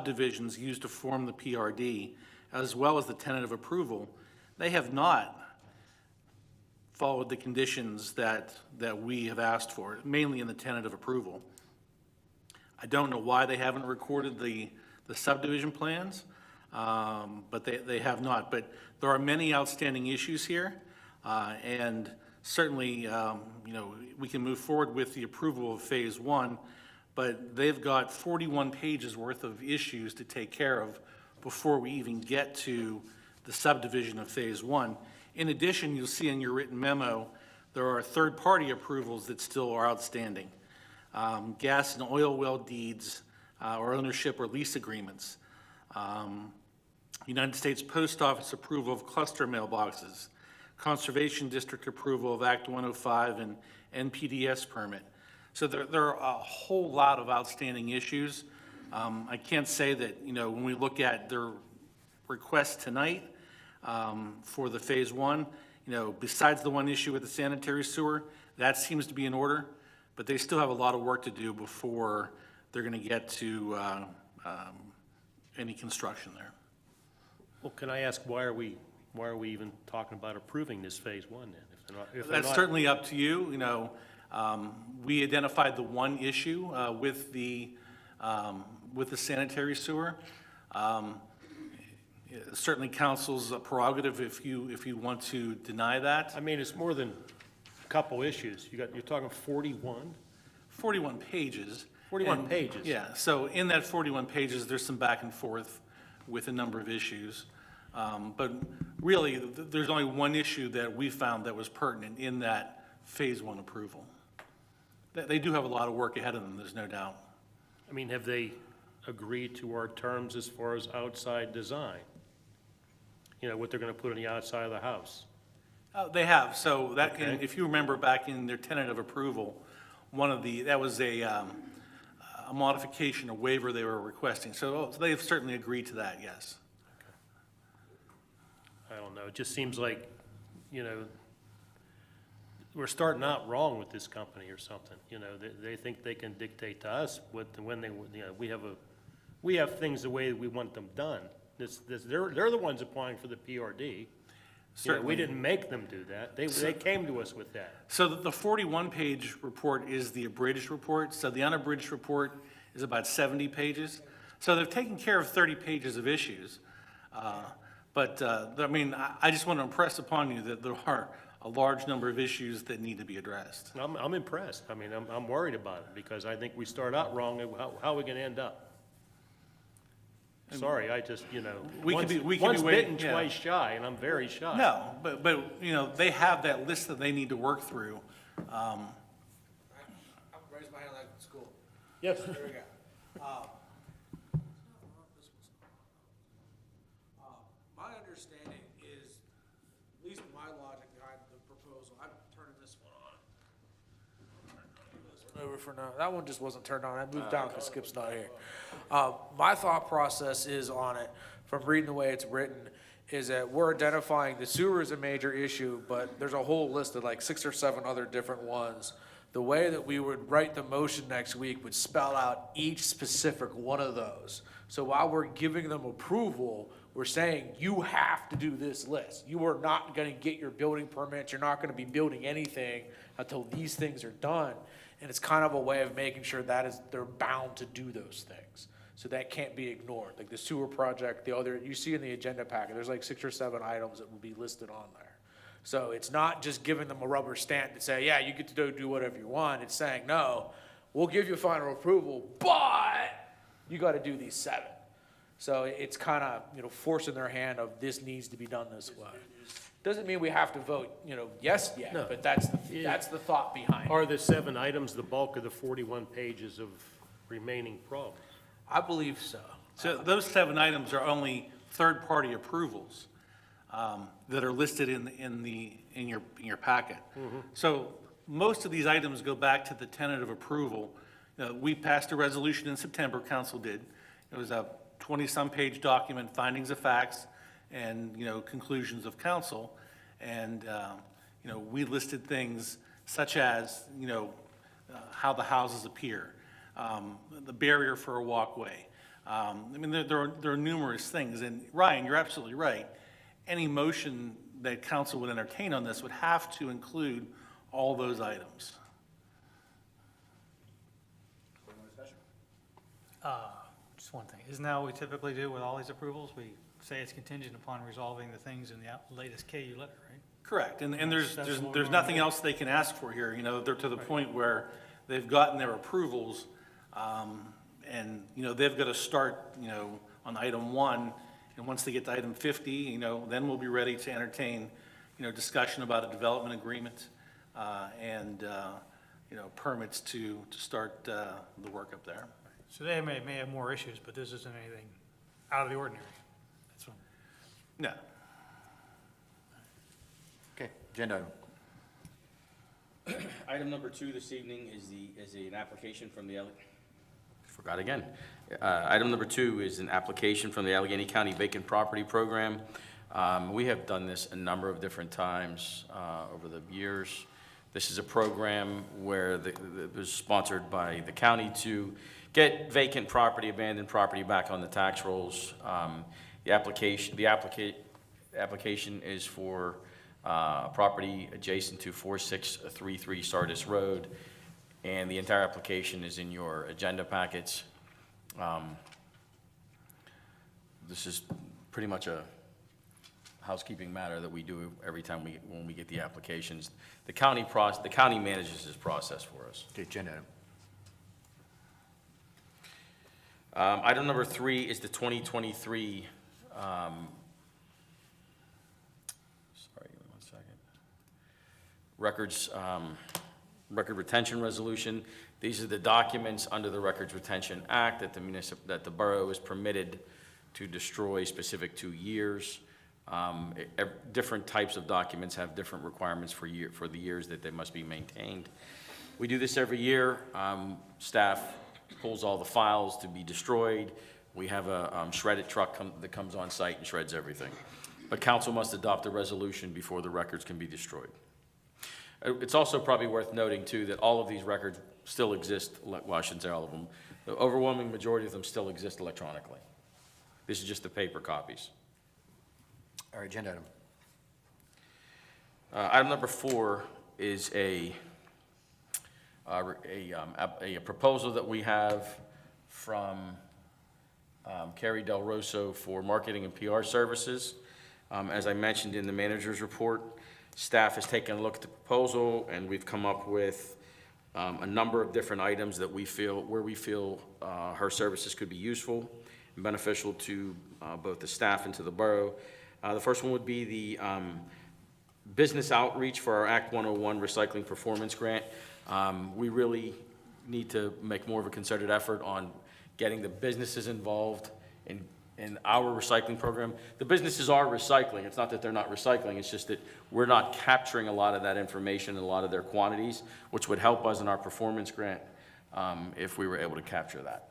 subdivisions used to form the PRD, as well as the tentative approval, they have not followed the conditions that we have asked for, mainly in the tentative approval. I don't know why they haven't recorded the subdivision plans, but they have not. But there are many outstanding issues here, and certainly, we can move forward with the approval of Phase 1, but they've got 41 pages worth of issues to take care of before we even get to the subdivision of Phase 1. In addition, you'll see in your written memo, there are third-party approvals that still are outstanding. Gas and oil well deeds, or ownership or lease agreements. United States Post Office approval of cluster mailboxes. Conservation District approval of Act 105 and NPDS permit. So there are a whole lot of outstanding issues. I can't say that, when we look at their request tonight for the Phase 1, besides the one issue with the sanitary sewer, that seems to be in order, but they still have a lot of work to do before they're going to get to any construction there. Well, can I ask, why are we even talking about approving this Phase 1 then? That's certainly up to you. We identified the one issue with the sanitary sewer. Certainly council's prerogative if you want to deny that. I mean, it's more than a couple issues. You're talking 41? 41 pages. 41 pages. Yeah, so in that 41 pages, there's some back and forth with a number of issues. But really, there's only one issue that we found that was pertinent in that Phase 1 approval. They do have a lot of work ahead of them, there's no doubt. I mean, have they agreed to our terms as far as outside design? What they're going to put on the outside of the house? They have. So that, Okay. if you remember back in their tentative approval, that was a modification, a waiver they were requesting. So they've certainly agreed to that, yes. I don't know. It just seems like, we're starting out wrong with this company or something. They think they can dictate to us when they, we have things the way we want them done. They're the ones applying for the PRD. Certainly. We didn't make them do that. They came to us with that. So the 41-page report is the abridged report. So the unabridged report is about 70 pages. So they've taken care of 30 pages of issues. But I just want to impress upon you that there are a large number of issues that need to be addressed. I'm impressed. I'm worried about it because I think we start out wrong. How are we going to end up? Sorry, I just, once bitten, twice shy, and I'm very shy. No, but they have that list that they need to work through. I'll raise my hand like in school. Yes. There we go. My understanding is, at least my logic behind the proposal, I'm turning this one on. Over for now. That one just wasn't turned on. I moved down because Skip's not here. My thought process is on it, from reading the way it's written, is that we're identifying the sewer is a major issue, but there's a whole list of like 6 or 7 other different ones. The way that we would write the motion next week would spell out each specific one of those. So while we're giving them approval, we're saying you have to do this list. You are not going to get your building permits. You're not going to be building anything until these things are done. And it's kind of a way of making sure they're bound to do those things. So that can't be ignored. Like the sewer project, you see in the agenda packet, there's like 6 or 7 items that will be listed on there. So it's not just giving them a rubber stamp to say, yeah, you get to do whatever you want. It's saying, no, we'll give you final approval, but you got to do these 7. So it's kind of, forcing their hand of this needs to be done this way. Doesn't mean we have to vote, yes yet, No. but that's the thought behind it. Are the 7 items the bulk of the 41 pages of remaining problems? I believe so. So those 7 items are only third-party approvals that are listed in your packet. Mm-hmm. So most of these items go back to the tentative approval. We passed a resolution in September, council did. It was a 20-some page document, findings of facts, and conclusions of council, and we listed things such as how the houses appear, the barrier for a walkway, I mean, there are numerous things, and Ryan, you're absolutely right. Any motion that council would entertain on this would have to include all those items. Just one thing, isn't that what we typically do with all these approvals? We say it's contingent upon resolving the things in the latest KU letter, right? Correct, and That's what we're there's going nothing with. else they can ask for here, you know, they're to the point where they've gotten their approvals, and, you know, they've got to start, you know, on item 1, and once they get to item 50, you know, then we'll be ready to entertain, you know, discussion about a development agreement, and, you know, permits to start, the work up there. So they may have more issues, but this isn't anything out of the ordinary. That's one. No. Okay, agenda item. Item number 2 this evening is an application from the, Forgot again. Item number 2 is an application from the Allegheny County Vacant Property Program. We have done this a number of different times over the years. This is a program where it was sponsored by the county to get vacant property, abandoned property back on the tax rolls. The application is for property adjacent to 4633 Sardis Road, and the entire application is in your agenda packets. This is pretty much a housekeeping matter that we do every time when we get the applications. The county manages this process for us. Okay, agenda item. Item number 3 is the 2023, sorry, give me 1 second. Record retention resolution. These are the documents under the Records Retention Act that the borough is permitted to destroy specific to years. Different types of documents have different requirements for the years that they must be maintained. We do this every year. Staff pulls all the files to be destroyed. We have a shredded truck that comes on site and shreds everything. But council must adopt a resolution before the records can be destroyed. It's also probably worth noting, too, that all of these records still exist, well, I shouldn't say all of them. The overwhelming majority of them still exist electronically. This is just the paper copies. All right, agenda item. Item number 4 is a proposal that we have from Carrie Del Rosso for marketing and PR services. As I mentioned in the manager's report, staff has taken a look at the proposal, and we've come up with a number of different items that we feel her services could be useful and beneficial to both the staff and to the borough. The first one would be the business outreach for our Act 101 Recycling Performance Grant. We really need to make more of a concerted effort on getting the businesses involved in our recycling program. The businesses are recycling. It's not that they're not recycling. It's just that we're not capturing a lot of that information and a lot of their quantities, which would help us in our performance grant if we were able to capture that.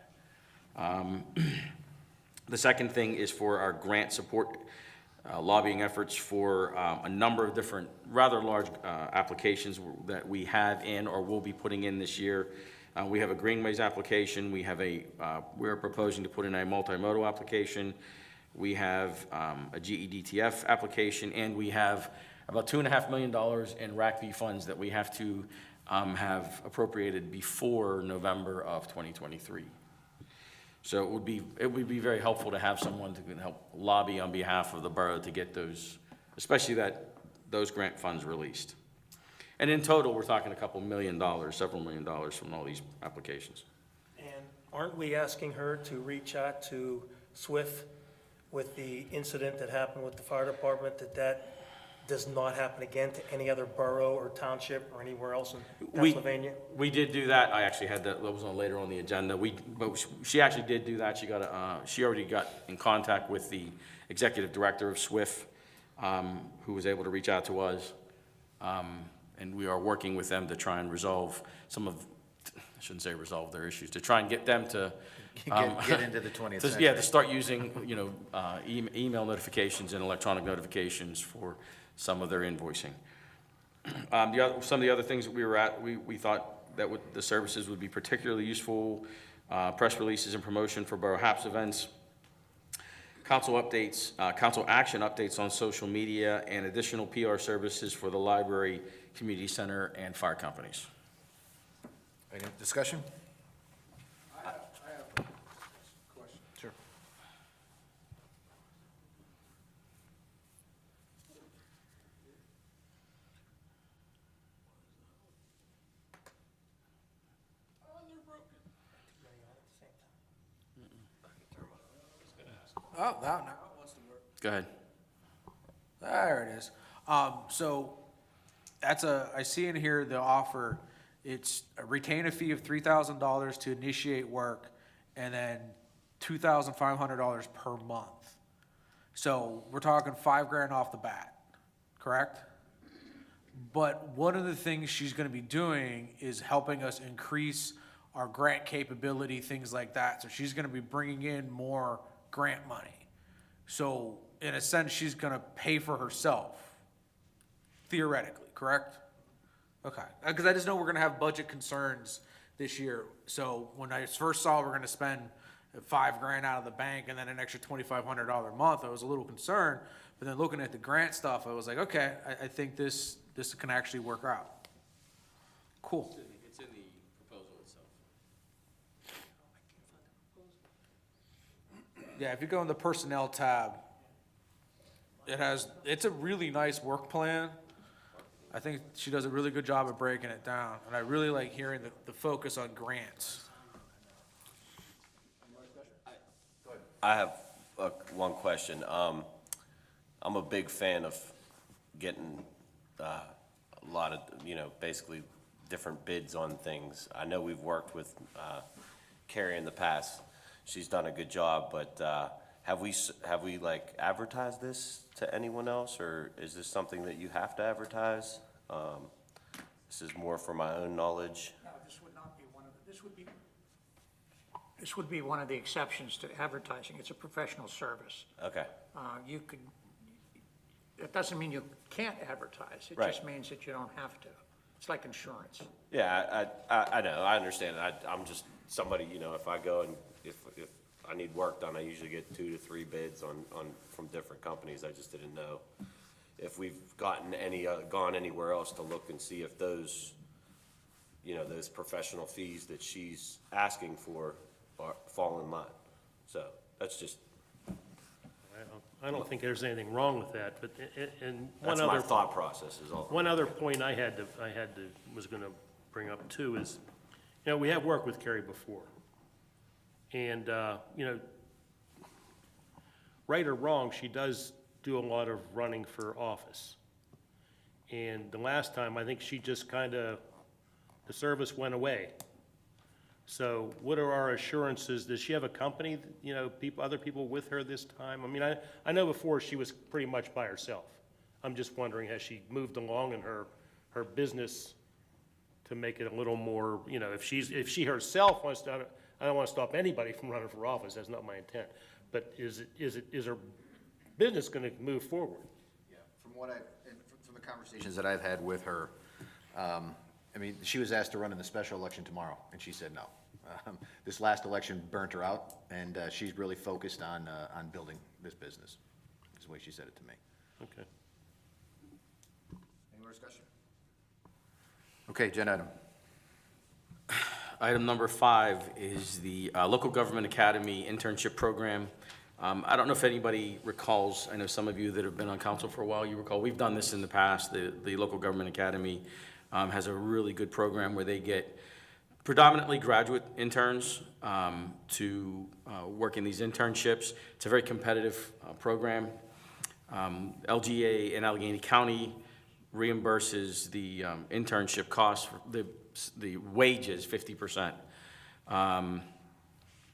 The second thing is for our grant support lobbying efforts for a number of different rather large applications that we have in or will be putting in this year. We have a greenways application. We have we're proposing to put in a multimodal application. We have a GEDTF application, and we have about $2.5 million in RACV funds that we have to have appropriated before November of 2023. So it would be very helpful to have someone who can help lobby on behalf of the borough to get those, especially those grant funds released. And in total, we're talking a couple $1 million, several $1 million from all these applications. And aren't we asking her to reach out to SWIFT with the incident that happened with the fire department, that does not happen again to any other borough or township or anywhere else in Pennsylvania? We did do that. I actually had that was on later on the agenda. But she actually did do that. She already got in contact with the executive director of SWIFT, who was able to reach out to us. And we are working with them to try and resolve I shouldn't say resolve their issues, to try and get them to Get into the 20th century. yeah, to start using, email notifications and electronic notifications for some of their invoicing. Some of the other things that we thought that the services would be particularly useful press releases and promotion for Borough Haps events, council updates, council action updates on social media, and additional PR services for the library, community center, and fire companies. Any discussion? I have a question. Sure. Oh, now it wants to work. Go ahead. There it is. So I see in here the offer, it's retain a fee of $3,000 to initiate work and then $2,500 per month. So we're talking $5,000 off the bat, correct? But one of the things she's gonna be doing is helping us increase our grant capability, things like that. So she's gonna be bringing in more grant money. So in a sense, she's gonna pay for herself, theoretically, correct? Okay, because I just know we're gonna have budget concerns this year. So when I first saw we're gonna spend $5,000 out of the bank and then an extra $2,500 a month, I was a little concerned. But then looking at the grant stuff, I was like, okay, I think this can actually work out. Cool. It's in the proposal itself. Yeah, if you go in the personnel tab, it's a really nice work plan. I think she does a really good job of breaking it down, and I really like hearing the focus on grants. I have one question. I'm a big fan of getting a lot of, basically different bids on things. I know we've worked with Carrie in the past. She's done a good job, but have we like advertised this to anyone else, or is this something that you have to advertise? This is more for my own knowledge. No, this would not be this would be one of the exceptions to advertising. It's a professional service. Okay, It doesn't mean you can't advertise. It Right. just means that you don't have to. It's like insurance. yeah, I know, I understand. I'm just somebody, if I go and if I need work done, I usually get 2 to 3 bids from different companies. I just didn't know if we've gone anywhere else to look and see if those, those professional fees that she's asking for fall in line. So that's just, I don't think there's anything wrong with that, but, and one that's my other, thought process is all. one other point was gonna bring up too is, we have worked with Carrie before. And, right or wrong, she does do a lot of running for office. And the last time, I think she just the service went away. So what are our assurances? Does she have a company, other people with her this time? I mean, I know before she was pretty much by herself. I'm just wondering, has she moved along in her business to make it a little more, if she herself wants to, I don't want to stop anybody from running for office, that's not my intent. But is her business going to move forward? Yeah, from the conversations that I've had with her, she was asked to run in the special election tomorrow, and she said no. This last election burnt her out, and she's really focused on building this business, is the way she said it to me. Okay. Any more discussion? Okay, agenda item. Item number 5 is the Local Government Academy Internship Program. I don't know if anybody recalls, I know some of you that have been on council for a while, you recall, we've done this in the past. The Local Government Academy has a really good program where they get predominantly graduate interns to work in these internships. It's a very competitive program. LGA in Allegheny County reimburses the internship costs, the wages 50%.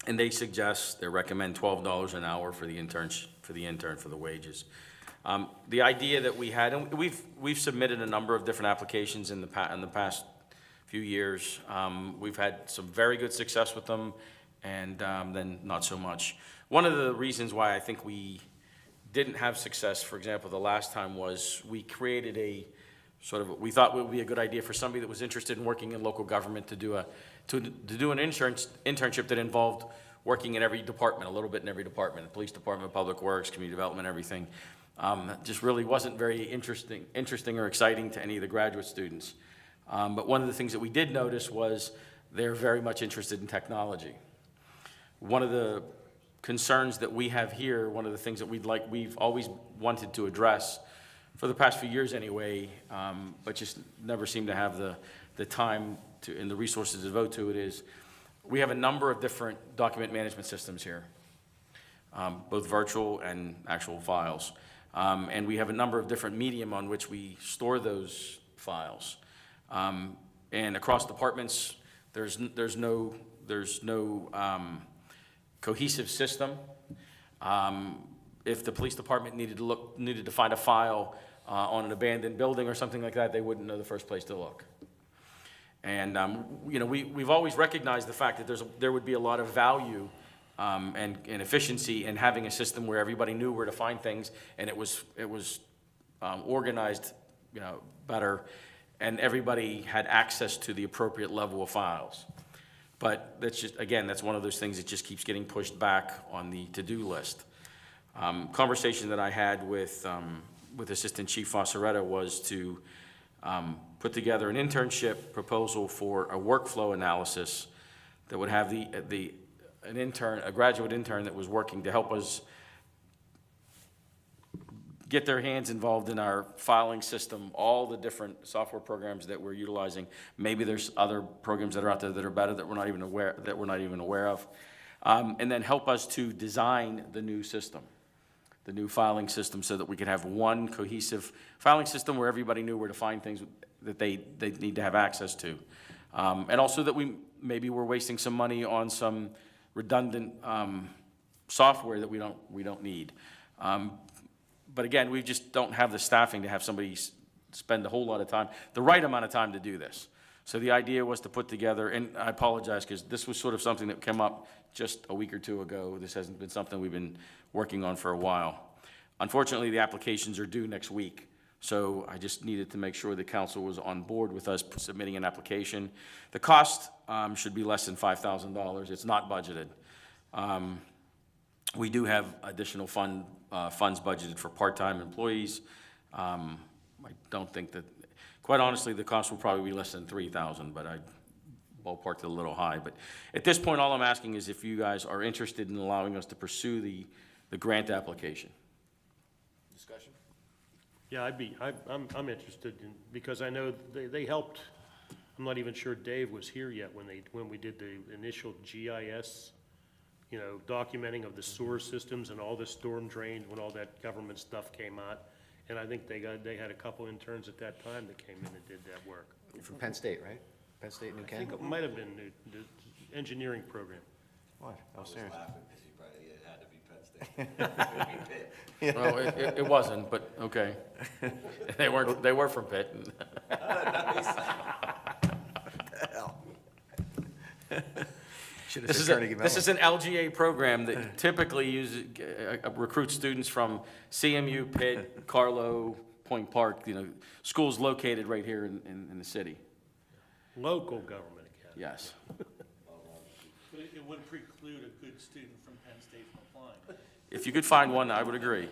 And they recommend $12 an hour for the intern for the wages. The idea that we had, and we've submitted a number of different applications in the past few years. We've had some very good success with them, and then not so much. One of the reasons why I think we didn't have success, for example, the last time was we created sort of, we thought it would be a good idea for somebody that was interested in working in local government to do an internship that involved working in every department, a little bit in every department, police department, public works, community development, everything. Just really wasn't very interesting or exciting to any of the graduate students. But one of the things that we did notice was they're very much interested in technology. One of the concerns that we have here, one of the things that we've always wanted to address for the past few years anyway, but just never seem to have the time to, and the resources to devote to it, is we have a number of different document management systems here, both virtual and actual files. And we have a number of different medium on which we store those files. And across departments, there's no cohesive system. If the police department needed to find a file on an abandoned building or something like that, they wouldn't know the first place to look. And you know, we've always recognized the fact that there would be a lot of value and efficiency in having a system where everybody knew where to find things, and it was organized, you know, better, and everybody had access to the appropriate level of files. But that's just, again, that's one of those things that just keeps getting pushed back on the to-do list. Conversation that I had with Assistant Chief Fosseretta was to put together an internship proposal for a workflow analysis that would have a graduate intern that was working to help us get their hands involved in our filing system, all the different software programs that we're utilizing. Maybe there's other programs that are out there that are better that we're not even aware of, and then help us to design the new system, the new filing system, so that we could have one cohesive filing system where everybody knew where to find things that they need to have access to, and also that we're wasting some money on some redundant software that we don't need. But again, we just don't have the staffing to have somebody spend a whole lot of time, the right amount of time to do this. So the idea was to put together, and I apologize because this was sort of something that came up just a week or two ago. This hasn't been something we've been working on for a while. Unfortunately, the applications are due next week. So I just needed to make sure the council was on board with us submitting an application. The cost should be less than $5,000. It's not budgeted. We do have additional funds budgeted for part-time employees. I don't think that, quite honestly, the cost will probably be less than $3,000, but I ballparked it a little high. But at this point, all I'm asking is if you guys are interested in allowing us to pursue the grant application. Discussion? Yeah, I'm interested in, because I know they helped. I'm not even sure Dave was here yet when we did the initial GIS, you know, documenting of the sewer systems and all the storm drains when all that government stuff came out. And I think they had a couple interns at that time that came in and did that work. You're from Penn State, right? Penn State, New I think Kent? it might have been the engineering program. What? Oh, serious? Well, it wasn't, but okay. They were from Pitt. This is an LGA program that typically recruits students from CMU, Pitt, Carlow, Point Park, you know, schools located right here in the city. Local government academy. Yes. But it would preclude a good student from Penn State from applying. If you could find one, I would agree.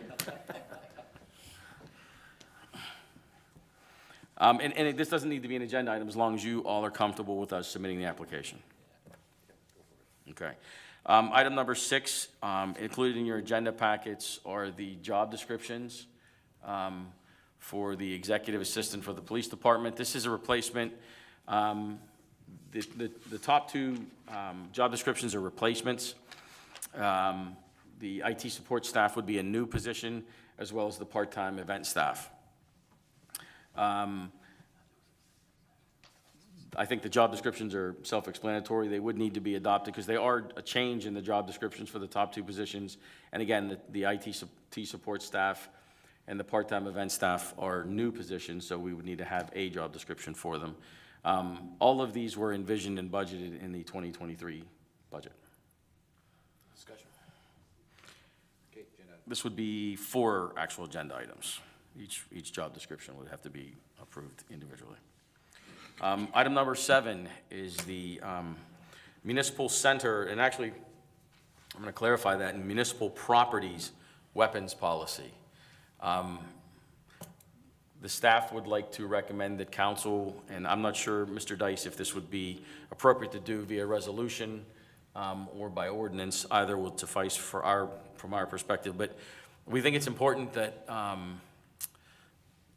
And this doesn't need to be an agenda item as long as you all are comfortable with us submitting the application. Okay. Item number 6, included in your agenda packets are the job descriptions for the executive assistant for the police department. This is a replacement. The top 2 job descriptions are replacements. The IT support staff would be a new position, as well as the part-time event staff. I think the job descriptions are self-explanatory. They would need to be adopted because they are a change in the job descriptions for the top 2 positions. And again, the IT support staff and the part-time event staff are new positions, so we would need to have a job description for them. All of these were envisioned and budgeted in the 2023 budget. Discussion? Okay, agenda item. This would be 4 actual agenda items. each job description would have to be approved individually. Item number 7 is the municipal center, and actually, I'm going to clarify that, in municipal properties weapons policy. The staff would like to recommend that council, and I'm not sure, Mr. Dice, if this would be appropriate to do via resolution or by ordinance, either will suffice from our perspective, but we think it's important that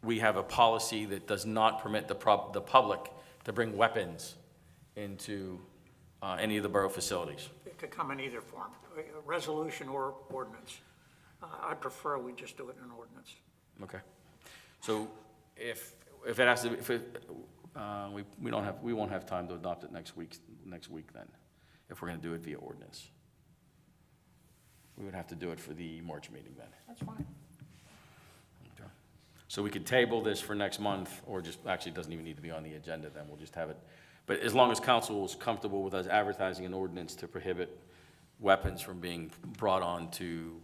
we have a policy that does not permit the public to bring weapons into any of the borough facilities. It could come in either form, a resolution or ordinance. I prefer we just do it in an ordinance. Okay. So if it has to, we won't have time to adopt it next week then, if we're going to do it via ordinance. We would have to do it for the March meeting then. That's fine. Okay. So we could table this for next month, or just, actually, it doesn't even need to be on the agenda then, we'll just have it. But as long as council is comfortable with us advertising an ordinance to prohibit weapons from being brought onto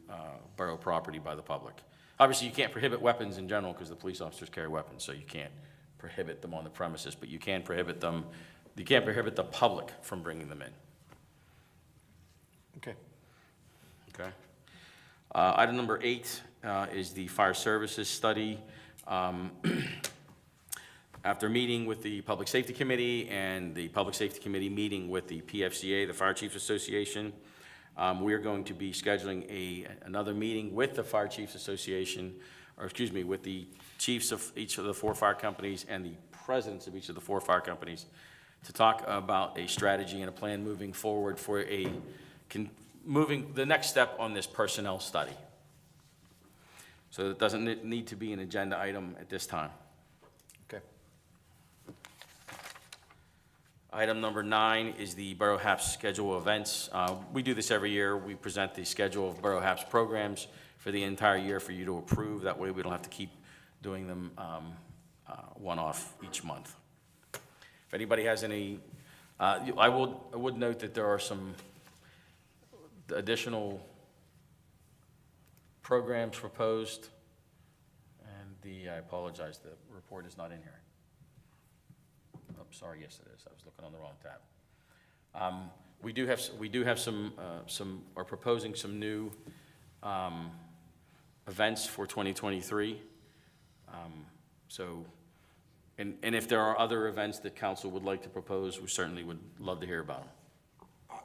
borough property by the public. Obviously, you can't prohibit weapons in general because the police officers carry weapons, so you can't prohibit them on the premises, but you can prohibit them, you can't prohibit the public from bringing them in. Okay. Okay. Item number 8 is the fire services study. After meeting with the Public Safety Committee and the Public Safety Committee meeting with the PFCA, the Fire Chiefs Association, we are going to be scheduling another meeting with the Fire Chiefs Association, or excuse me, with the chiefs of each of the 4 fire companies and the presidents of each of the 4 fire companies to talk about a strategy and a plan moving forward for moving the next step on this personnel study. So it doesn't need to be an agenda item at this time. Okay. Item number 9 is the Borough HAPS schedule of events. We do this every year. We present the schedule of Borough HAPS programs for the entire year for you to approve. That way we don't have to keep doing them one-off each month. If anybody has any, I would note that there are some additional programs proposed, and I apologize, the report is not in here. Oh, sorry, yes it is. I was looking on the wrong tab. We do have some are proposing some new events for 2023. And if there are other events that council would like to propose, we certainly would love to hear about them.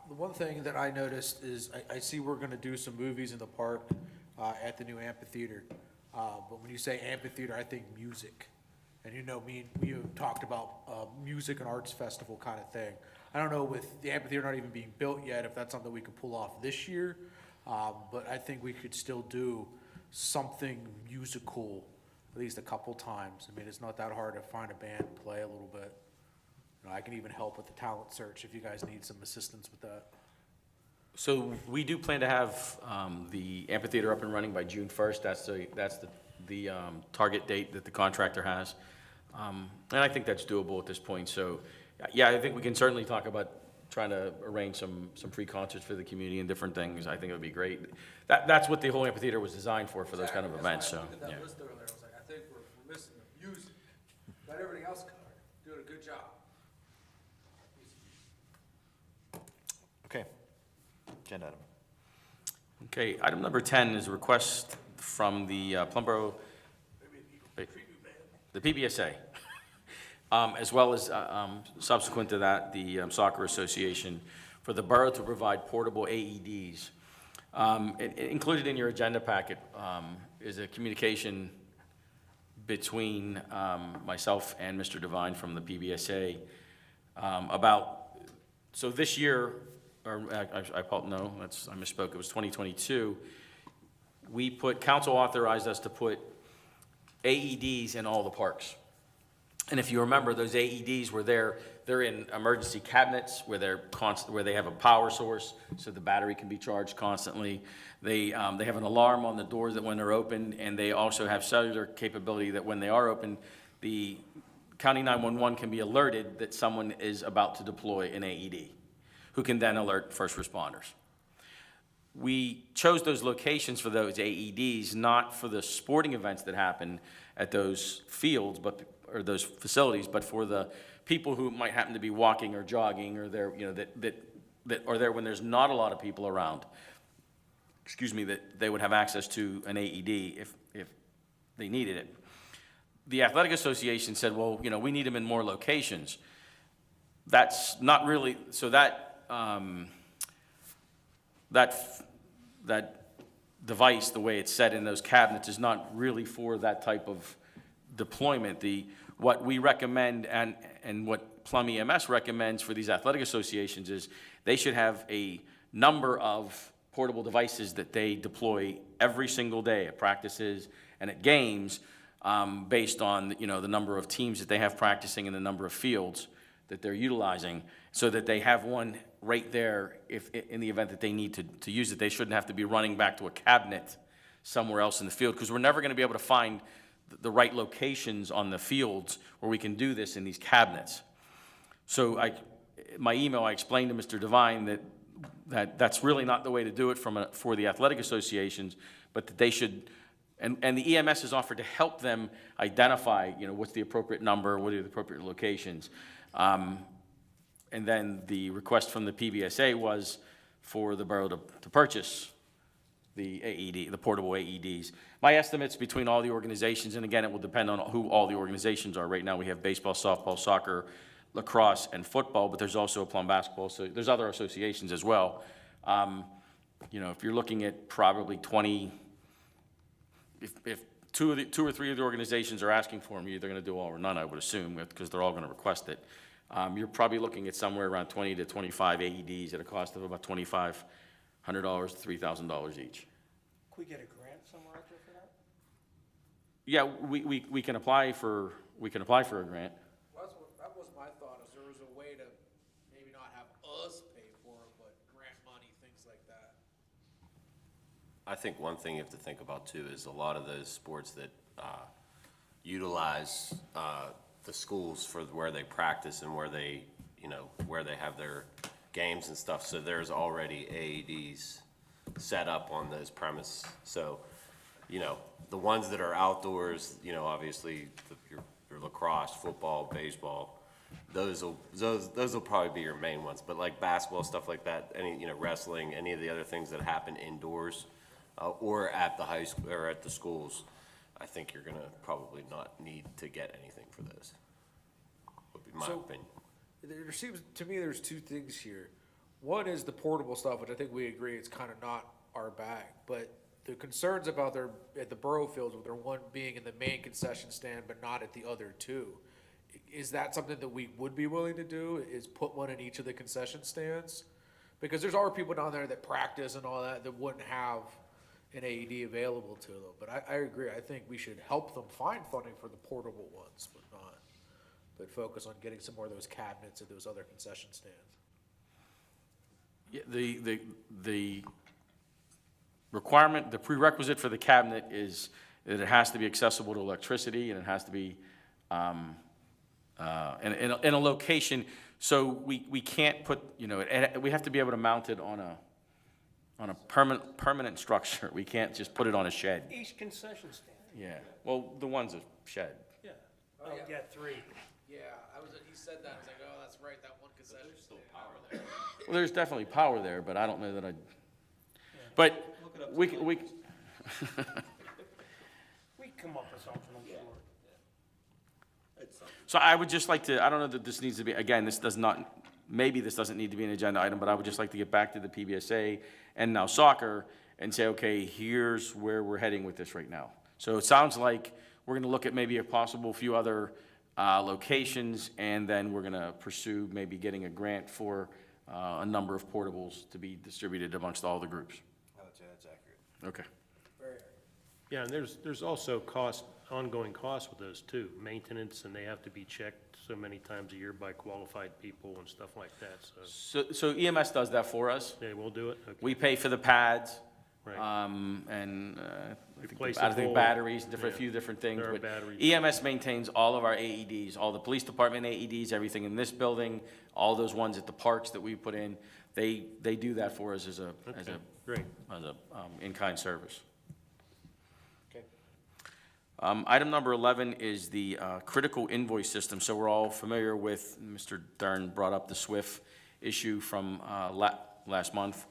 The one thing that I noticed is I see we're gonna do some movies in the park at the new amphitheater. But when you say amphitheater, I think music. And you know, we have talked about music and arts festival kind of thing. I don't know, with the amphitheater not even being built yet, if that's something we could pull off this year. But I think we could still do something musical at least a couple times. I mean, it's not that hard to find a band and play a little bit. You know, I can even help with the talent search if you guys need some assistance with that. So we do plan to have the amphitheater up and running by June 1st. That's the target date that the contractor has. And I think that's doable at this point. So, yeah, I think we can certainly talk about trying to arrange some free concerts for the community and different things. I think it would be great. That's what the whole amphitheater was designed for those kind of events, so, yeah. I was like, I think we're missing the music. Got everything else covered. Doing a good job. Okay. Agenda item. Okay, item number 10 is a request from the Plum Boro, the PBSA, as well as subsequent to that, the Soccer Association, for the borough to provide portable AEDs. Included in your agenda packet is a communication between myself and Mr. Devine from the PBSA so this year, or I misspoke, it was 2022, council authorized us to put AEDs in all the parks. And if you remember, those AEDs were they're in emergency cabinets where they have a power source so the battery can be charged constantly. They have an alarm on the doors that when they're opened, and they also have cellular capability that when they are opened, the County 911 can be alerted that someone is about to deploy an AED, who can then alert first responders. we chose those locations for those AEDs, not for the sporting events that happen at those fields, or those facilities, but for the people who might happen to be walking or jogging, or there, that are there when there's not a lot of people around. Excuse me, that they would have access to an AED if they needed it. The Athletic Association said, well, we need them in more locations. That's not really, so that device, the way it's set in those cabinets, is not really for that type of deployment. What we recommend and what Plum EMS recommends for these athletic associations is they should have a number of portable devices that they deploy every single day at practices and at games, based on, the number of teams that they have practicing and the number of fields that they're utilizing, so that they have one right there if, in the event that they need to use it. They shouldn't have to be running back to a cabinet somewhere else in the field, because we're never going to be able to find the right locations on the fields where we can do this in these cabinets. So my email, I explained to Mr. Devine that's really not the way to do it for the athletic associations, but that they should, and the EMS has offered to help them identify, what's the appropriate number, what are the appropriate locations. And then the request from the PBSA was for the borough to purchase the AED, the portable AEDs. My estimates between all the organizations, and again, it will depend on who all the organizations are. Right now, we have baseball, softball, soccer, lacrosse, and football, but there's also a Plum basketball, so there's other associations as well. If you're looking at probably 20, if two or three of the organizations are asking for them, you're either going to do all or none, I would assume, because they're all going to request it. You're probably looking at somewhere around 20 to 25 AEDs at a cost of about $2,500 to $3,000 each. Could we get a grant somewhere out there for that? Yeah, we can apply for a grant. That was my thought, is there was a way to maybe not have us pay for it, but grant money, things like that. I think one thing you have to think about too is a lot of those sports that utilize the schools for where they practice and where they have their games and stuff. So there's already AEDs set up on those premises. So, the ones that are outdoors, obviously your lacrosse, football, baseball, those will probably be your main ones. But like basketball, stuff like that, any, wrestling, any of the other things that happen indoors, or at the high school or at the schools, I think you're gonna probably not need to get anything for those, would be my opinion. There seems, to me, there's two things here. One is the portable stuff, which I think we agree it's kind of not our bag, but the concerns about at the Borough fields, with their one being in the main concession stand, but not at the other two. Is that something that we would be willing to do, is put one in each of the concession stands? Because there's already people down there that practice and all that wouldn't have an AED available to them. But I agree, I think we should help them find funding for the portable ones, but focus on getting some more of those cabinets at those other concession stands. Yeah, the requirement, the prerequisite for the cabinet is that it has to be accessible to electricity, and it has to be in a location, so we can't put, we have to be able to mount it on a permanent structure. We can't just put it on a shed. Each concession stand. Yeah, well, the one's a shed. Yeah. Oh, yeah, 3. Yeah, he said that, I was like, oh, that's right, that one concession stand. Well, there's definitely power there, but I don't know that but we We come up with something, I'm sure. So I would just like to, I don't know that this needs to be, again, maybe this doesn't need to be an agenda item, but I would just like to get back to the PBSA and now soccer and say, okay, here's where we're heading with this right now. So it sounds like we're gonna look at maybe a possible few other locations, and then we're gonna pursue maybe getting a grant for a number of portables to be distributed amongst all the groups. I would say that's accurate. Okay. Yeah, and there's also ongoing costs with those too, maintenance, and they have to be checked so many times a year by qualified people and stuff like that, so, So EMS does that for us. yeah, we'll do it, okay. We pay for the pads, Right. and Replace I the think whole- batteries, a yeah. few different things. There are But batteries. EMS maintains all of our AEDs, all the police department AEDs, everything in this building, all those ones at the parks that we put in. they do that for us as a, Great. in-kind service. Okay. Item number 11 is the critical invoice system. So we're all familiar with, Mr. Dern brought up the SWIFT issue from last month.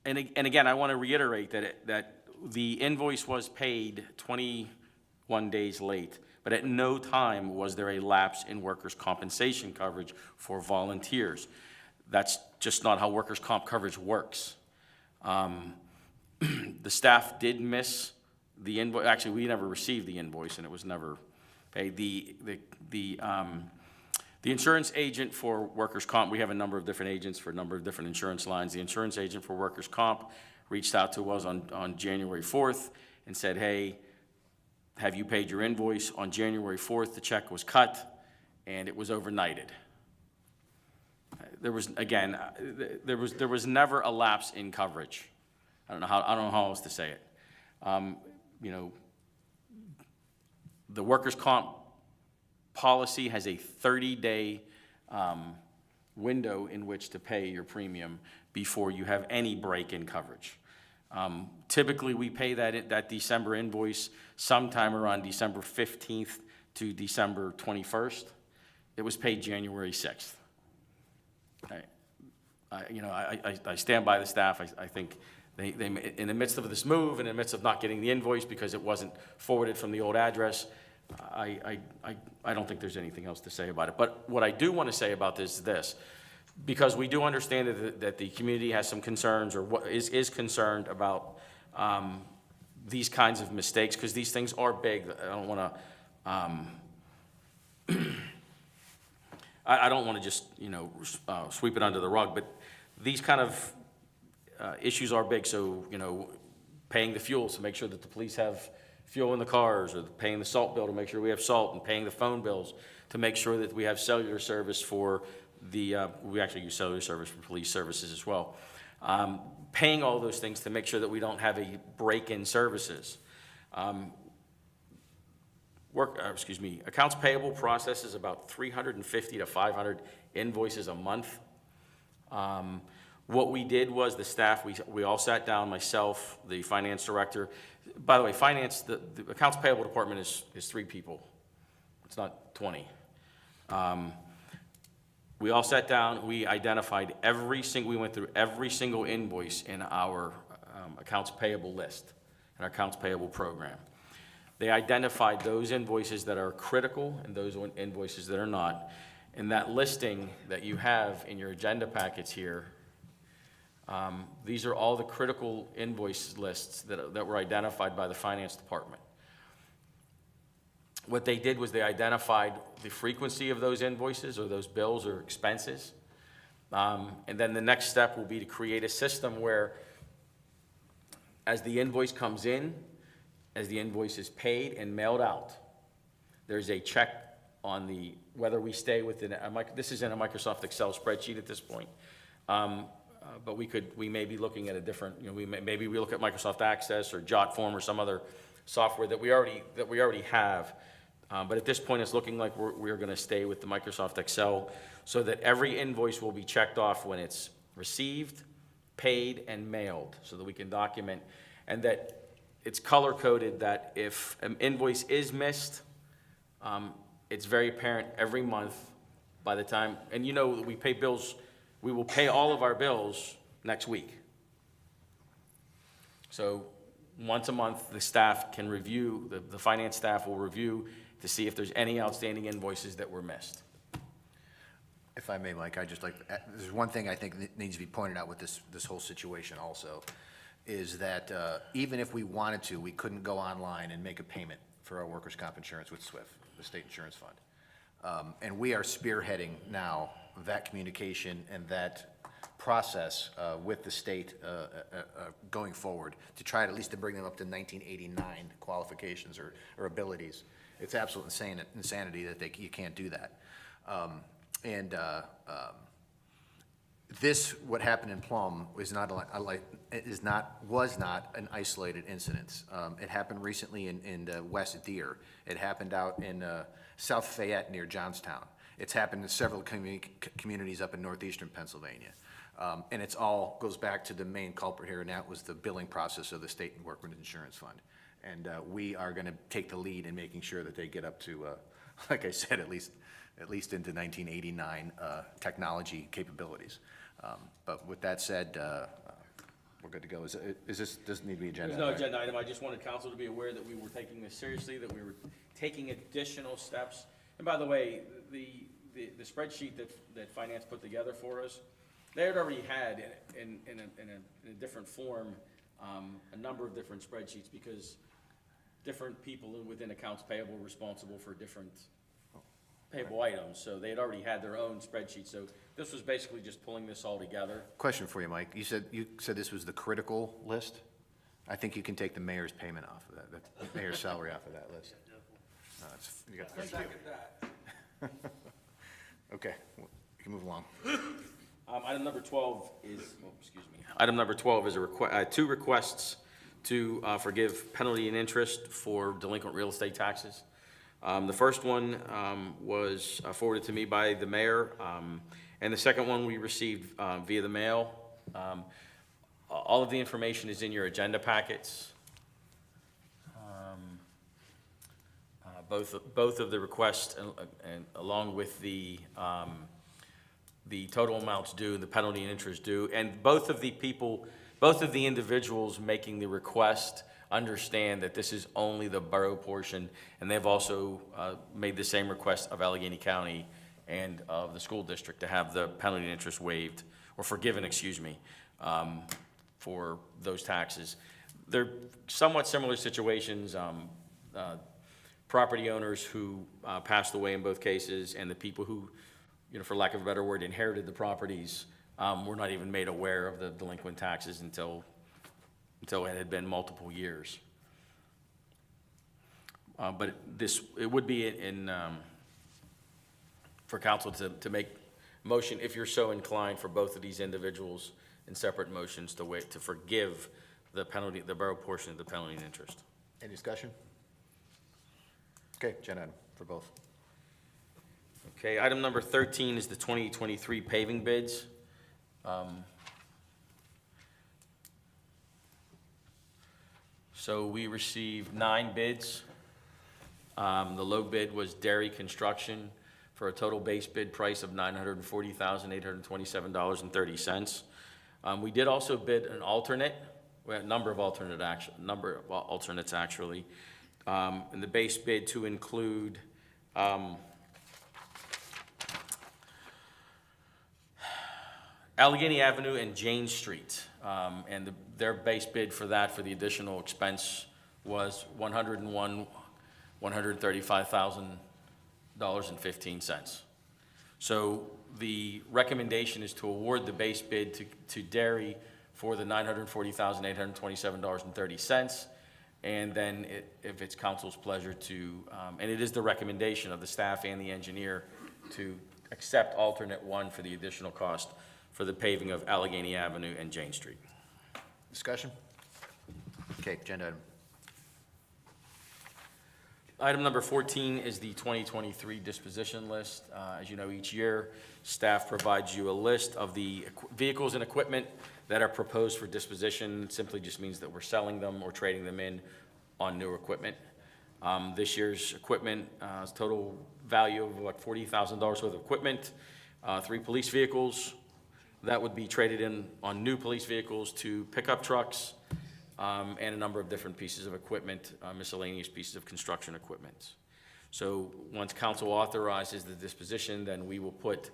And again, I want to reiterate that the invoice was paid 21 days late, but at no time was there a lapse in workers' compensation coverage for volunteers. That's just not how workers' comp coverage works. The staff did miss the invoice. Actually, we never received the invoice, and it was never paid. The insurance agent for workers' comp, we have a number of different agents for a number of different insurance lines. The insurance agent for workers' comp reached out to us on January 4th and said, hey, have you paid your invoice? On January 4th, the check was cut, and it was overnighted. There was, again, there was never a lapse in coverage. I don't know how else to say it. You know, the workers' comp policy has a 30-day window in which to pay your premium before you have any break in coverage. Typically, we pay that December invoice sometime around December 15th to December 21st. It was paid January 6th. I stand by the staff. I think they, in the midst of this move, in the midst of not getting the invoice because it wasn't forwarded from the old address, I don't think there's anything else to say about it. But what I do want to say about this is this, because we do understand that the community has some concerns or is concerned about these kinds of mistakes, because these things are big. I don't want to just, sweep it under the rug, but these kind of issues are big. So, paying the fuel to make sure that the police have fuel in the cars, or paying the salt bill to make sure we have salt, and paying the phone bills to make sure that we have cellular service for we actually use cellular service for police services as well. Paying all those things to make sure that we don't have a break in services. Accounts payable processes about 350 to 500 invoices a month. What we did was the staff, we all sat down, myself, the finance director. By the way, the accounts payable department is 3 people. It's not 20. We all sat down, we identified we went through every single invoice in our accounts payable list, in our accounts payable program. They identified those invoices that are critical and those invoices that are not. And that listing that you have in your agenda packets here, these are all the critical invoice lists that were identified by the finance department. What they did was they identified the frequency of those invoices or those bills or expenses. And then the next step will be to create a system where as the invoice comes in, as the invoice is paid and mailed out, there's a check on whether we stay within this is in a Microsoft Excel spreadsheet at this point. But we may be looking at a different, maybe we look at Microsoft Access or JotForm or some other software that we already have. But at this point, it's looking like we're going to stay with the Microsoft Excel so that every invoice will be checked off when it's received, paid, and mailed, so that we can document, and that it's color-coded that if an invoice is missed, it's very apparent every month by the time, and we pay bills, we will pay all of our bills next week. So once a month, the staff can review, the finance staff will review to see if there's any outstanding invoices that were missed. If I may, Mike, there's one thing I think that needs to be pointed out with this whole situation also, is that even if we wanted to, we couldn't go online and make a payment for our workers' comp insurance with SWIFT, the State Insurance Fund. And we are spearheading now that communication and that process with the state going forward to try at least to bring them up to 1989 qualifications or abilities. It's absolute insanity that you can't do that. What happened in Plum was not an isolated incident. It happened recently in West Deer. It happened out in South Fayette near Johnstown. It's happened in several communities up in northeastern Pennsylvania. And it's all, goes back to the main culprit here, and that was the billing process of the State and Workmen's Insurance Fund. And we are going to take the lead in making sure that they get up to, like I said, at least into 1989 technology capabilities. But with that said, we're good to go. Is this, doesn't need to be agenda? There's no right? agenda item. I just wanted council to be aware that we were taking this seriously, that we were taking additional steps. And by the way, the spreadsheet that finance put together for us, they had already had in a different form, a number of different spreadsheets, because different people within accounts payable were responsible for different payable items. So they had already had their own spreadsheet. So this was basically just pulling this all together. Question for you, Mike. You said this was the critical list? I think you can take the mayor's payment off of that, the mayor's salary off of that list. No, you got the first deal. Okay, we can move along. Item number 12 is, excuse me. Item number 12 is two requests to forgive penalty and interest for delinquent real estate taxes. The first one was forwarded to me by the mayor, and the second one we received via the mail. All of the information is in your agenda packets. Both of the requests, and along with the total amounts due, the penalty and interest due, and both of the individuals making the request understand that this is only the borough portion, and they've also made the same request of Allegheny County and of the school district to have the penalty and interest waived, or forgiven, excuse me, for those taxes. They're somewhat similar situations. Property owners who passed away in both cases, and the people who, for lack of a better word, inherited the properties, were not even made aware of the delinquent taxes until it had been multiple years. But it would be for council to make motion, if you're so inclined, for both of these individuals in separate motions to forgive the borough portion of the penalty and interest. Any discussion? Okay, agenda item for both. Okay, item number 13 is the 2023 paving bids. So we received 9 bids. The low bid was Dairy Construction for a total base bid price of $940,827.30. We did also bid an alternate, we had a number of alternates actually. And the base bid to include Allegheny Avenue and Jane Street. And their base bid for that, for the additional expense, was $135,000.15. So the recommendation is to award the base bid to Dairy for the $940,827.30. And then if it's council's pleasure to, and it is the recommendation of the staff and the engineer to accept alternate 1 for the additional cost for the paving of Allegheny Avenue and Jane Street. Discussion? Okay, agenda item. Item number 14 is the 2023 disposition list. As you know, each year, staff provides you a list of the vehicles and equipment that are proposed for disposition. It simply just means that we're selling them or trading them in on new equipment. This year's equipment is total value of about $40,000 worth of equipment, 3 police vehicles that would be traded in on new police vehicles, 2 pickup trucks, and a number of different pieces of equipment, miscellaneous pieces of construction equipment. So once council authorizes the disposition, then we will put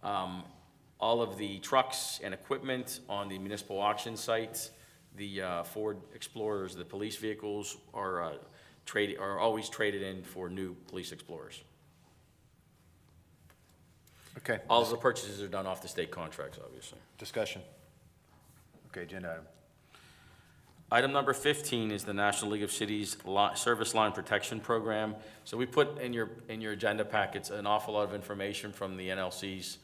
all of the trucks and equipment on the municipal auction sites. The Ford Explorers, the police vehicles, are always traded in for new police Explorers. Okay. All of the purchases are done off the state contracts, obviously. Discussion? Okay, agenda item. Item number 15 is the National League of Cities Service Line Protection Program. So we put in your agenda packets an awful lot of information from the NLC's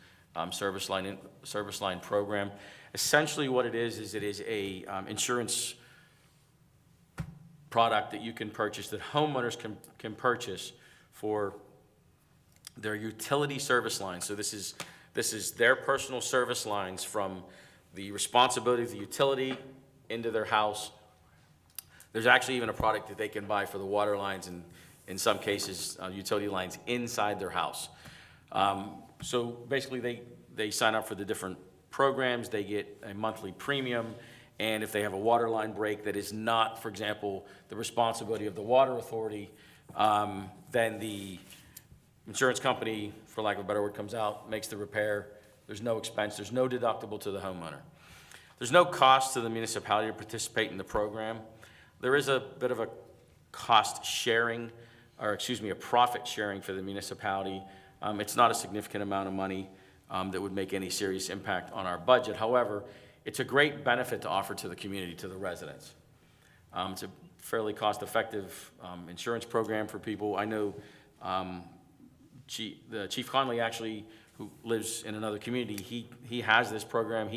service line program. Essentially what it is it is a insurance product that you can purchase, that homeowners can purchase for They're utility service lines, so this is their personal service lines from the responsibility of the utility into their house. There's actually even a product that they can buy for the water lines and, in some cases, utility lines inside their house. So basically, they sign up for the different programs, they get a monthly premium, and if they have a water line break that is not, for example, the responsibility of the water authority, then the insurance company, for lack of a better word, comes out, makes the repair. There's no expense, there's no deductible to the homeowner. There's no cost to the municipality to participate in the program. There is a bit of a cost sharing, or excuse me, a profit sharing for the municipality. It's not a significant amount of money that would make any serious impact on our budget. However, it's a great benefit to offer to the community, to the residents. It's a fairly cost-effective insurance program for people. I know the Chief Conley, actually, who lives in another community, he has this program,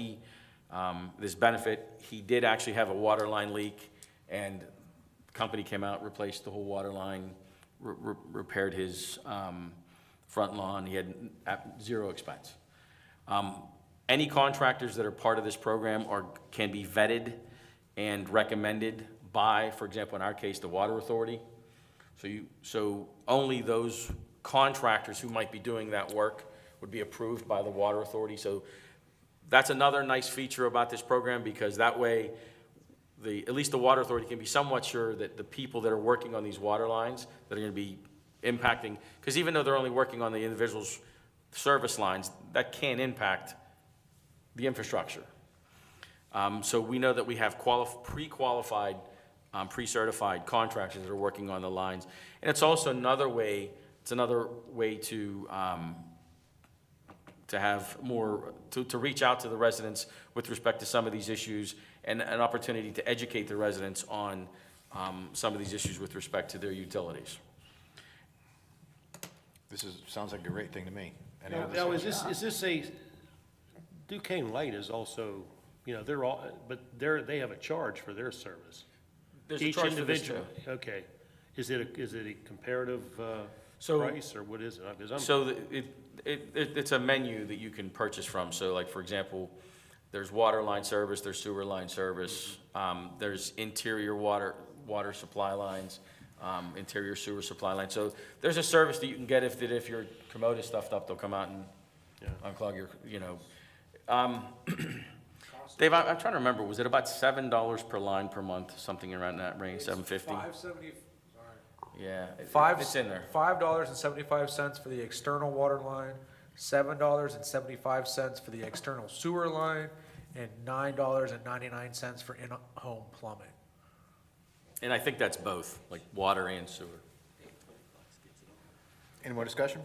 this benefit. He did actually have a water line leak, and the company came out, replaced the whole water line, repaired his front lawn. He had zero expense. Any contractors that are part of this program can be vetted and recommended by, for example, in our case, the water authority. So only those contractors who might be doing that work would be approved by the water authority. So that's another nice feature about this program, because that way, at least the water authority can be somewhat sure that the people that are working on these water lines that are going to be impacting, because even though they're only working on the individual's service lines, that can impact the infrastructure. So we know that we have pre-qualified, pre-certified contractors that are working on the lines. And it's also another way to have more, to reach out to the residents with respect to some of these issues, and an opportunity to educate the residents on some of these issues with respect to their utilities. Sounds like a great thing to me. Now, is this Duquesne Light is also, they have a charge for their service. There's a Each charge for this individual, too. okay. Is it a comparative So- price, or what is it? 'Cause I'm- So it's a menu that you can purchase from. So like, for example, there's water line service, there's sewer line service, there's interior water supply lines, interior sewer supply lines. So there's a service that you can get if your commode is stuffed up, they'll come out and unclog your, Dave, I'm trying to remember, was it about $7 per line per month, something around that range, $7.50? $5.70. Yeah, Five, it's in there. $5.75 for the external water line, $7.75 for the external sewer line, and $9.99 for in-home plumbing. And I think that's both, like water and sewer. Any more discussion?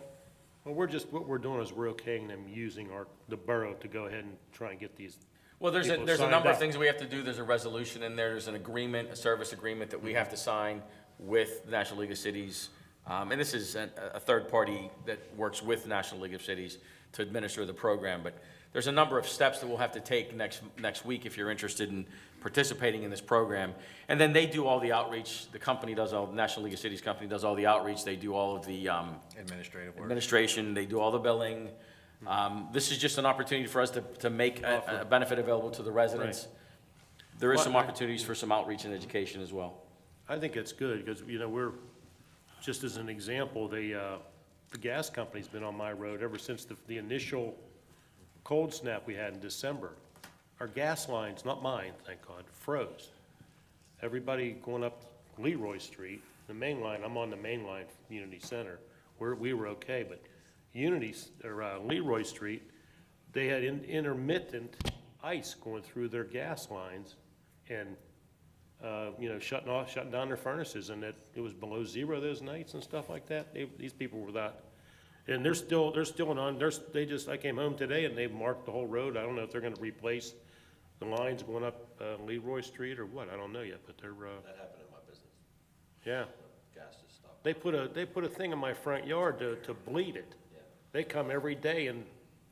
Well, what we're doing is we're okaying them using the borough to go ahead and try and get these. Well, there's People a signed number of up. things we have to do. There's a resolution in there, there's an agreement, a service agreement that we have to sign with the National League of Cities. And this is a third party that works with the National League of Cities to administer the program. But there's a number of steps that we'll have to take next week if you're interested in participating in this program. And then they do all the outreach. The company does all, the National League of Cities company does all the outreach. They do all of the Administrative work. administration, they do all the billing. This is just an opportunity for us to make a benefit available to the residents. There is some opportunities for some outreach and education as well. I think it's good, because, we're, just as an example, the gas company's been on my road ever since the initial cold snap we had in December. Our gas lines, not mine, thank God, froze. Everybody going up Leroy Street, the main line, I'm on the main line, Unity Center, we were okay, but Leroy Street, they had intermittent ice going through their gas lines, and shutting down their furnaces, and it was below zero those nights and stuff like that. These people were that, and they're still on. I came home today and they've marked the whole road. I don't know if they're going to replace the lines going up Leroy Street or what. I don't know yet, but they're. That happened in my business. Yeah. Gas just stopped. They put a thing in my front yard to bleed it. Yeah. They come every day and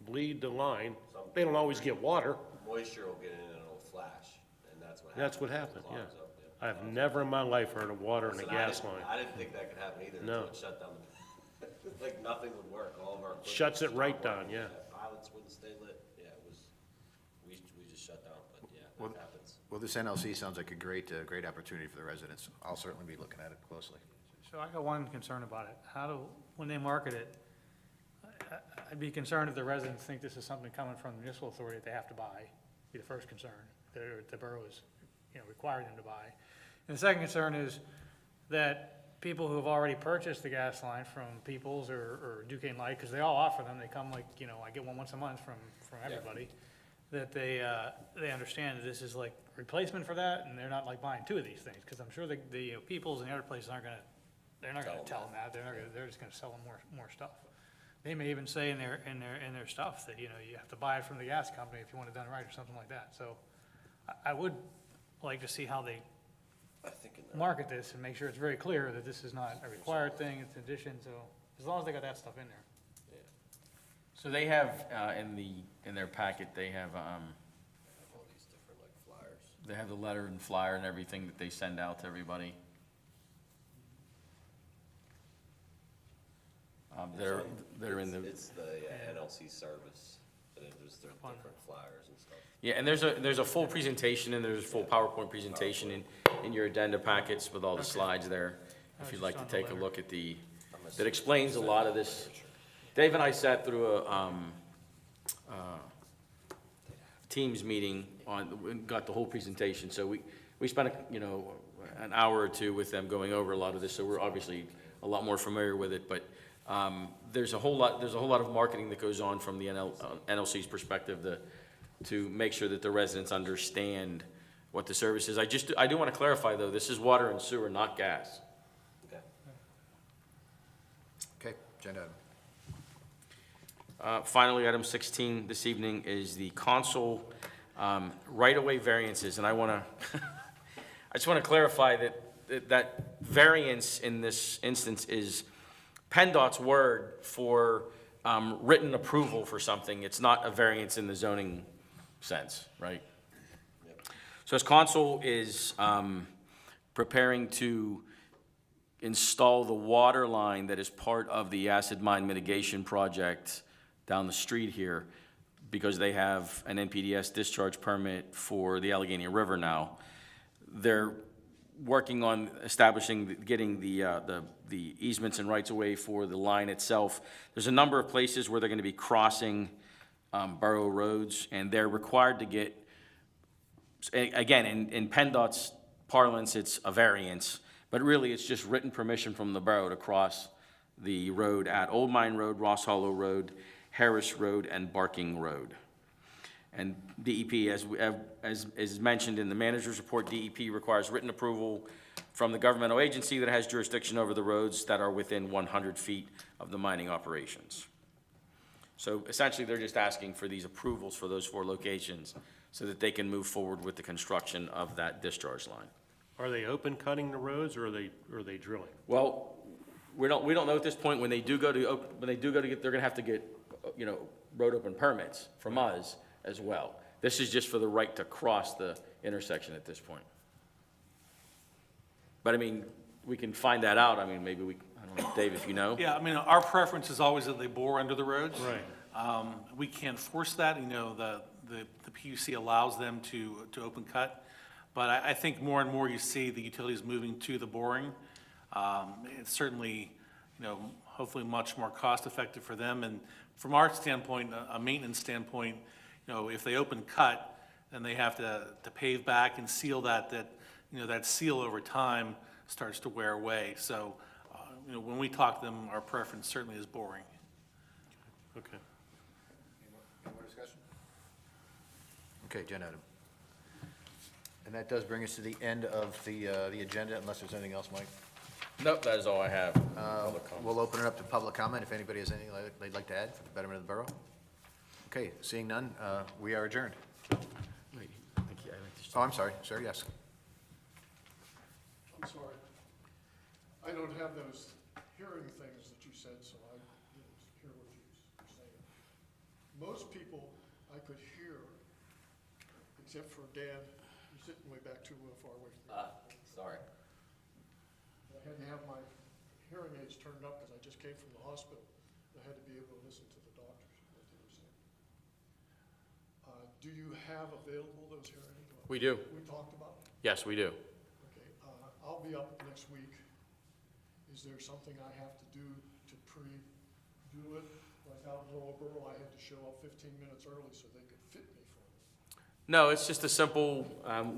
bleed the line. They don't always get water. Moisture will get in and it'll flash, and that's what happened. That's what happened, The yeah. line's up, I've never in my life heard of water in a Listen, gas line. I didn't think that could happen either No. until it shut down Like nothing would work, all of our. equipment Shuts it stopped right working. down, yeah. Pilots wouldn't stay lit, yeah, it was, we just shut down, but yeah, Well- that happens. Well, this NLC sounds like a great opportunity for the residents. I'll certainly be looking at it closely. So I got one concern about it. When they market it, I'd be concerned if the residents think this is something coming from the municipal authority that they have to buy, be the first concern, that the borough is, requiring them to buy. And the second concern is that people who have already purchased the gas line from Peoples or Duquesne Light, because they all offer them, they come like, I get one once a month from everybody, that they understand that this is like replacement for that, and they're not like buying two of these things, because I'm sure the Peoples and the other places they're not gonna tell them that, they're just gonna sell them more stuff. They may even say in their stuff that, you have to buy it from the gas company if you want it done right or something like that. So I would like to see how they I think in there. market this and make sure it's very clear that this is not a required thing, it's an addition, so as long as they got that stuff in there. So they have, in their packet, they have, All these different like flyers. they have the letter and flyer and everything that they send out to everybody. They're in the, It's the NLC service, and there's the different flyers and stuff. yeah, and there's a full presentation and there's a full PowerPoint presentation in your addenda packets with all the slides there. If you'd like to take a look at that explains a lot of this. Dave and I sat through a Teams meeting and got the whole presentation. So we spent, an hour or two with them going over a lot of this, so we're obviously a lot more familiar with it, but there's a whole lot of marketing that goes on from the NLC's perspective to make sure that the residents understand what the service is. I do want to clarify, though, this is water and sewer, not gas. Okay, agenda item. Finally, item 16 this evening is the console right-of-way variances, and I just want to clarify that variance in this instance is PennDOT's word for written approval for something. It's not a variance in the zoning sense, right? So as Consul is preparing to install the water line that is part of the acid mine mitigation project down the street here, because they have an NPDES discharge permit for the Allegheny River now, they're working on getting the easements and rights-of-way for the line itself. There's a number of places where they're gonna be crossing borough roads, and they're required to get, again, in PennDOT's parlance, it's a variance, but really it's just written permission from the borough to cross the road at Old Mine Road, Ross Hollow Road, Harris Road, and Barking Road. And DEP, as is mentioned in the manager's report, DEP requires written approval from the governmental agency that has jurisdiction over the roads that are within 100 feet of the mining operations. So essentially, they're just asking for these approvals for those 4 locations so that they can move forward with the construction of that discharge line. Are they open cutting the roads, or are they drilling? Well, we don't know at this point. When they do go to get, they're gonna have to get, road open permits from us as well. This is just for the right to cross the intersection at this point. But I mean, we can find that out. I mean, maybe I don't know, Dave, if you know? Yeah, I mean, our preference is always that they bore under the roads. Right. We can't force that, the PUC allows them to open cut. But I think more and more you see the utilities moving to the boring. It's certainly, hopefully much more cost effective for them. And from our standpoint, a maintenance standpoint, if they open cut, then they have to pave back and seal that seal over time starts to wear away. So, when we talk to them, our preference certainly is boring. Okay. Any more discussion? Okay, agenda item. And that does bring us to the end of the agenda, unless there's anything else, Mike. Nope, that is all I have. Public comment. We'll open it up to public comment, if anybody has anything they'd like to add for the betterment of the borough. Okay, seeing none, we are adjourned. Wait, thank you. Oh, I'm sorry, sir, yes. I'm sorry. I don't have those hearing things that you said, so I didn't hear what you were saying. Most people I could hear, except for Dan, you're sitting way back too far away from me. Sorry. I had to have my hearing aids turned up because I just came from the hospital. I had to be able to listen to the doctors, what they were saying. Do you have available those hearing aids? We do. We talked about it? Yes, we do. Okay, I'll be up next week. Is there something I have to do to pre-do it? Like out in Lower Borough, I had to show up 15 minutes early so they could fit me for it. No, it's just a simple,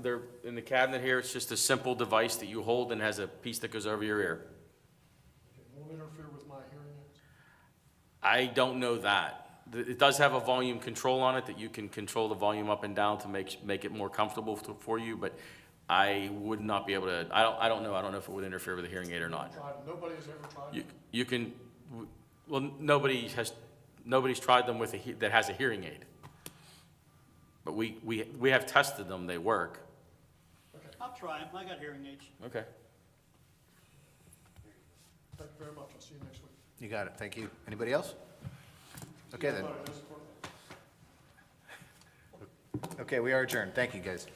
they're in the cabinet here, it's just a simple device that you hold and has a piece that goes over your ear. Okay, won't interfere with my hearing aids? I don't know that. It does have a volume control on it that you can control the volume up and down to make it more comfortable for you, but I would not be able to, I don't know if it would interfere with a hearing aid or not. Nobody's ever tried it? You can, well, nobody's tried them that has a hearing aid. But we have tested them, they work. I'll try them, I got hearing aids. Okay. Thank you very much. I'll see you next week. You got it, thank you. Anybody else? Okay then. Okay, we are adjourned. Thank you, guys.